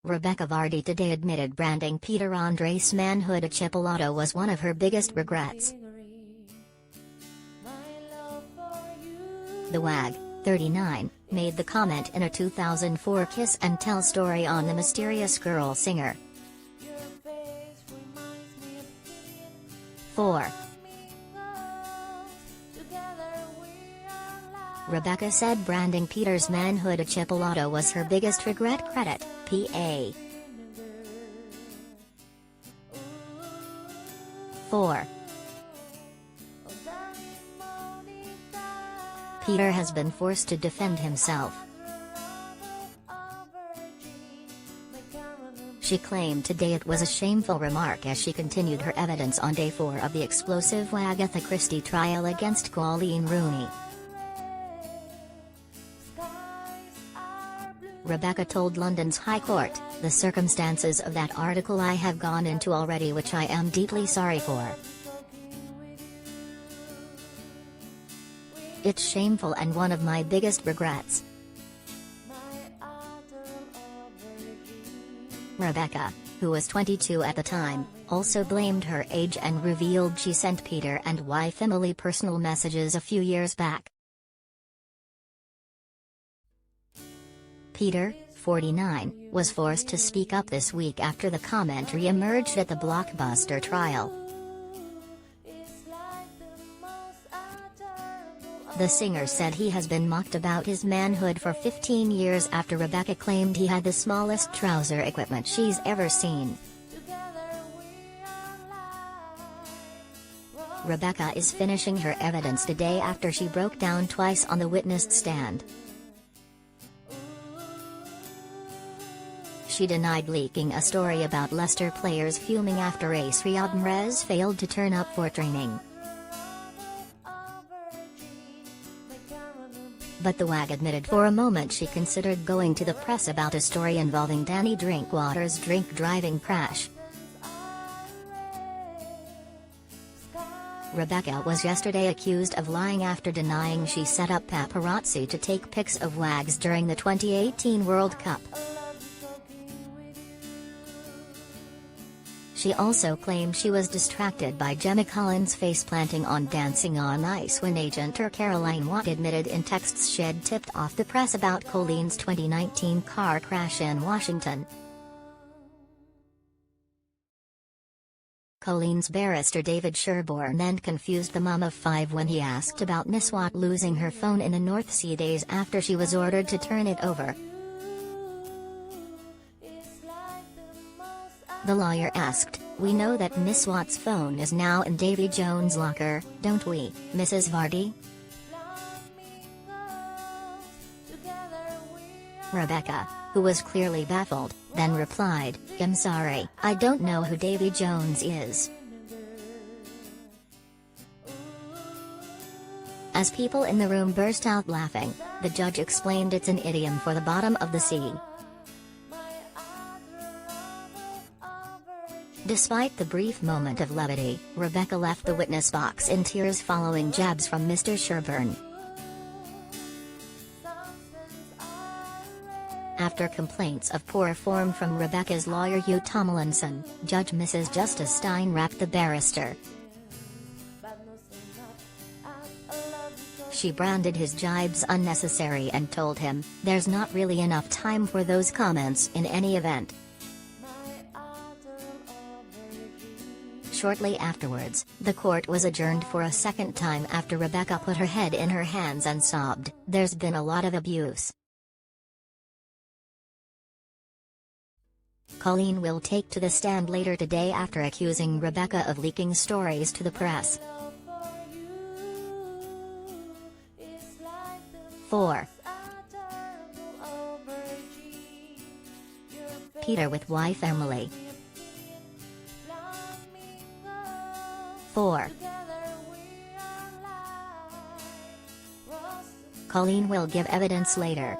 Rebekah Vardy today admitted branding Peter Andres' manhood a chipolata was one of her biggest regrets. The WAG, 39, made the comment in a 2004 Kiss and Tell story on the mysterious girl singer. 4. Rebekah said branding Peter's manhood a chipolata was her biggest regret. Credit, PA. 4. Peter has been forced to defend himself. She claimed today it was a shameful remark as she continued her evidence on day 4 of the explosive Wagatha Christie trial against Coleen Rooney. Rebekah told London's High Court, "The circumstances of that article I have gone into already, which I am deeply sorry for. It's shameful and one of my biggest regrets." Rebekah, who was 22 at the time, also blamed her age and revealed she sent Peter and wife Emily personal messages a few years back. Peter, 49, was forced to speak up this week after the comment re-emerged at the blockbuster trial. The singer said he has been mocked about his manhood for 15 years after Rebekah claimed he had the smallest trouser equipment she's ever seen. Rebekah is finishing her evidence today after she broke down twice on the witness stand. She denied leaking a story about Leicester players fuming after ace Riyad Mahrez failed to turn up for training. But the WAG admitted for a moment she considered going to the press about a story involving Danny Drinkwater's drink-driving crash. Rebekah was yesterday accused of lying after denying she set up paparazzi to take pics of WAGs during the 2018 World Cup. She also claimed she was distracted by Gemma Collins face-planting on Dancing on Ice when agent her Caroline Watt admitted in texts she'd tipped off the press about Coleen's 2019 car crash in Washington. Coleen's barrister David Sherborne then confused the mum of 5 when he asked about Miss Watt losing her phone in the North Sea days after she was ordered to turn it over. The lawyer asked, "We know that Miss Watt's phone is now in Davy Jones' locker, don't we, Mrs. Vardy?" Rebekah, who was clearly baffled, then replied, "I'm sorry, I don't know who Davy Jones is." As people in the room burst out laughing, the judge explained it's an idiom for the bottom of the sea. Despite the brief moment of levity, Rebekah left the witness box in tears following jabs from Mr. Sherburne. After complaints of poor form from Rebekah's lawyer Hugh Tomlinson, Judge Mrs. Justice Stein rapped the barrister. She branded his jibes unnecessary and told him, "There's not really enough time for those comments in any event." Shortly afterwards, the court was adjourned for a second time after Rebekah put her head in her hands and sobbed, "There's been a lot of abuse." Coleen will take to the stand later today after accusing Rebekah of leaking stories to the press. 4. Peter with wife Emily. 4. Coleen will give evidence later.